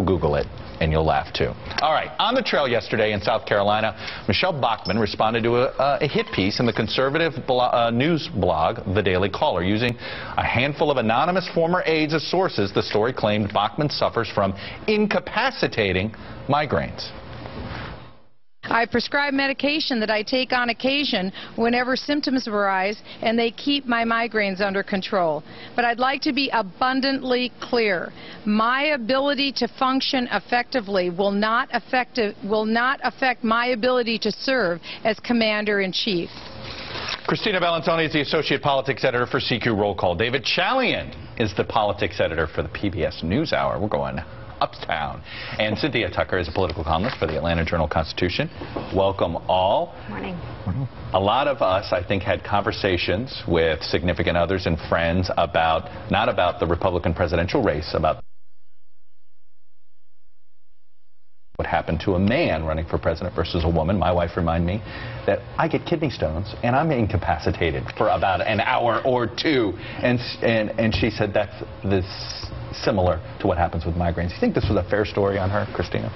Google it, and you'll laugh too. All right, on the trail yesterday in South Carolina, Michelle Bachmann responded to a hit piece in the conservative news blog, The Daily Caller. Using a handful of anonymous former aides as sources, the story claimed Bachmann suffers from incapacitating migraines. I prescribe medication that I take on occasion whenever symptoms arise, and they keep my migraines under control. But I'd like to be abundantly clear. My ability to function effectively will not affect my ability to serve as Commander-in-Chief. Christina Bellantoni is the Associate Politics Editor for CQ Roll Call. David Chalian is the Politics Editor for the PBS NewsHour. We're going uptown. And Cynthia Tucker is a political columnist for the Atlanta Journal-Constitution. Welcome all. Morning. A lot of us, I think, had conversations with significant others and friends about, not about the Republican presidential race, about what happened to a man running for president versus a woman. My wife reminded me that I get kidney stones and I'm incapacitated for about an hour or two. And she said that's similar to what happens with migraines. You think this was a fair story on her, Christina?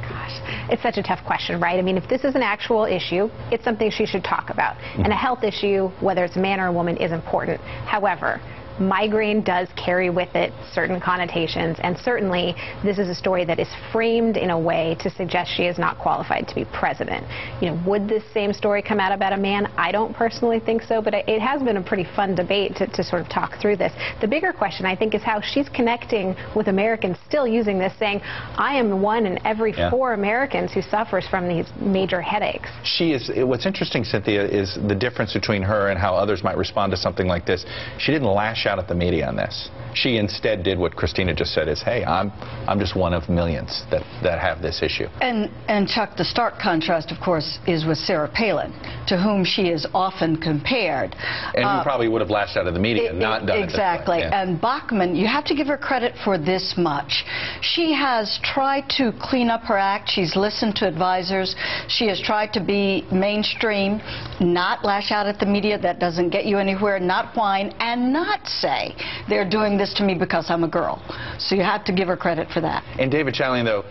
Gosh, it's such a tough question, right? I mean, if this is an actual issue, it's something she should talk about. And a health issue, whether it's a man or a woman, is important. However, migraine does carry with it certain connotations, and certainly this is a story that is framed in a way to suggest she is not qualified to be president. You know, would this same story come out about a man? I don't personally think so, but it has been a pretty fun debate to sort of talk through this. The bigger question, I think, is how she's connecting with Americans still using this, saying, I am one in every 4 Americans who suffers from these major headaches. She is. What's interesting, Cynthia, is the difference between her and how others might respond to something like this. She didn't lash out at the media on this. She instead did what Christina just said, is, hey, I'm just one of millions that have this issue. And Chuck, the stark contrast, of course, is with Sarah Palin, to whom she is often compared. And who probably would have lashed out of the media and not done exactly. it. Exactly. And Bachmann, you have to give her credit for this much. She has tried to clean up her act. She's listened to advisors. She has tried to be mainstream, not lash out at the media. That doesn't get you anywhere. Not whine, and not say they're doing this to me because I'm a girl. So you have to give her credit for that. And David Chalian, though,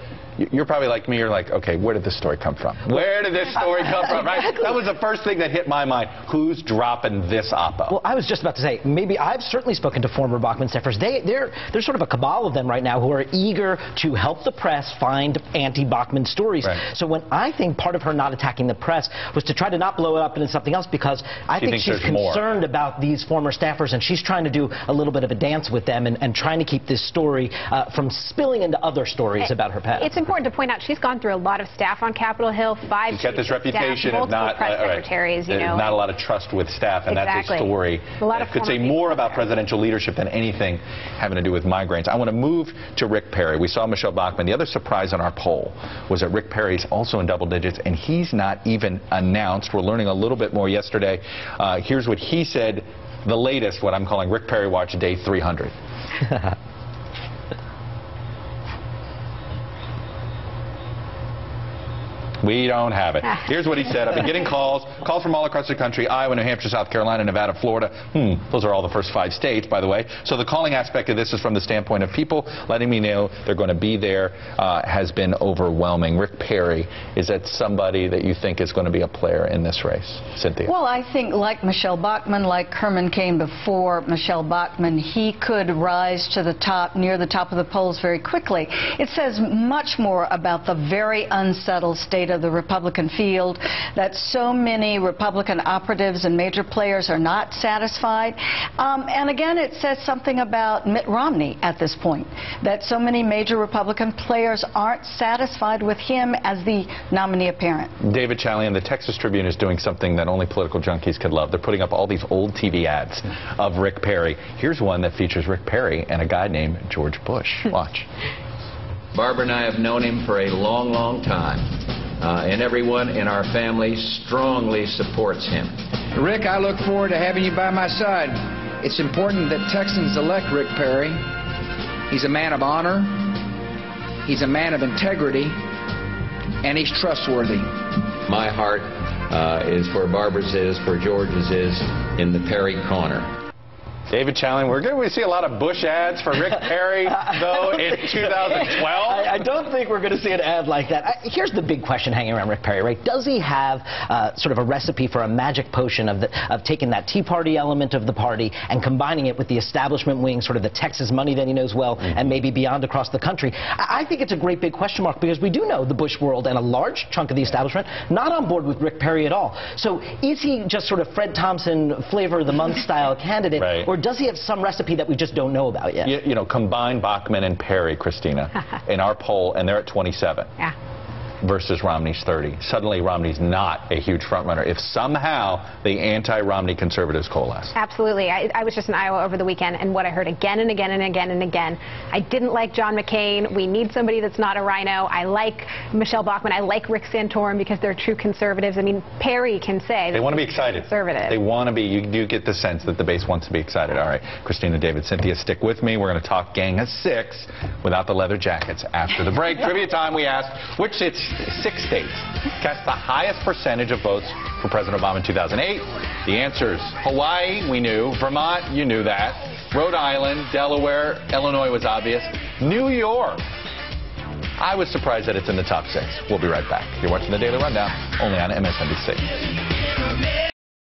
you're probably like me. You're like, okay, where did this story come from? Where did this story come from, right? That was the first thing that hit my mind. Who's dropping this oppo? Well, I was just about to say, maybe I've certainly spoken to former Bachmann staffers. There's sort of a cabal of them right now who are eager to help the press find anti-Bachmann stories. Right. So when I think part of her not attacking the press was to try to not blow it up into something else, because I think she's concerned about these former staffers, and she's trying to do a little bit of a dance with them and trying to keep this story from spilling into other stories about her past. It's important to point out she's gone through a lot of staff on Capitol Hill, 5 she's got this reputation staff, of not press secretaries, you know, not a lot of trust with staff, and that's a story that could say more about presidential leadership than anything having to do with migraines. I want to move to Rick Perry. We saw Michelle Bachmann. The other surprise on our poll was that Rick Perry's also in double digits, and he's not even announced. We're learning a little bit more yesterday. Here's what he said, the latest, what I'm calling Rick Perry Watch Day 300. We don't have it. Here's what he said. I've been getting calls from all across the country: Iowa, New Hampshire, South Carolina, Nevada, Florida. Those are all the first 5 states, by the way. So the calling aspect of this is from the standpoint of people letting me know they're going to be there. Has been overwhelming. Rick Perry, is that somebody that you think is going to be a player in this race? Cynthia? Well, I think like Michelle Bachmann, like Herman Cain before Michelle Bachmann, he could rise to the top, near the top of the polls very quickly. It says much more about the very unsettled state of the Republican field, that so many Republican operatives and major players are not satisfied. And again, it says something about Mitt Romney at this point, that so many major Republican players aren't satisfied with him as the nominee apparent. David Chalian, the Texas Tribune is doing something that only political junkies could love. They're putting up all these old TV ads of Rick Perry. Here's one that features Rick Perry and a guy named George Bush. Watch. Barbara and I have known him for a long, long time. And everyone in our family strongly supports him. Rick, I look forward to having you by my side. It's important that Texans elect Rick Perry. He's a man of honor, he's a man of integrity, and he's trustworthy. My heart is for Barbara's, is for George's, is in the Perry corner. David Challen, we're going to see a lot of Bush ads for Rick Perry, though, in 2012. I don't think we're going to see an ad like that. Here's the big question hanging around Rick Perry, right? Does he have sort of a recipe for a magic potion of taking that Tea Party element of the party and combining it with the establishment wing, sort of the Texas money that he knows well, and maybe beyond across the country? I think it's a great big question mark, because we do know the Bush world and a large chunk of the establishment not on board with Rick Perry at all. So is he just sort of Fred Thompson, flavor of the month style candidate, right, or does he have some recipe that we just don't know about yet? You know, combine Bachmann and Perry, Christina, in our poll, and they're at 27. Yeah. Versus Romney's 30. Suddenly Romney's not a huge frontrunner if somehow the anti-Romney conservatives coalesce. Absolutely. I was just in Iowa over the weekend, and what I heard again and again and again and again, I didn't like John McCain. We need somebody that's not a rhino. I like Michelle Bachmann. I like Rick Santorum because they're true conservatives. I mean, Perry can say they want to be excited. Conservative. They want to be. You do get the sense that the base wants to be excited. All right, Christina, David, Cynthia, stick with me. We're going to talk Gang of Six without the leather jackets after the break. Trivia time. We asked which 6 states cast the highest percentage of votes for President Obama in 2008. The answers: Hawaii, we knew. Vermont, you knew that. Rhode Island, Delaware, Illinois was obvious. New York, I was surprised that it's in the top 6. We'll be right back. You're watching The Daily Rundown, only on MSNBC.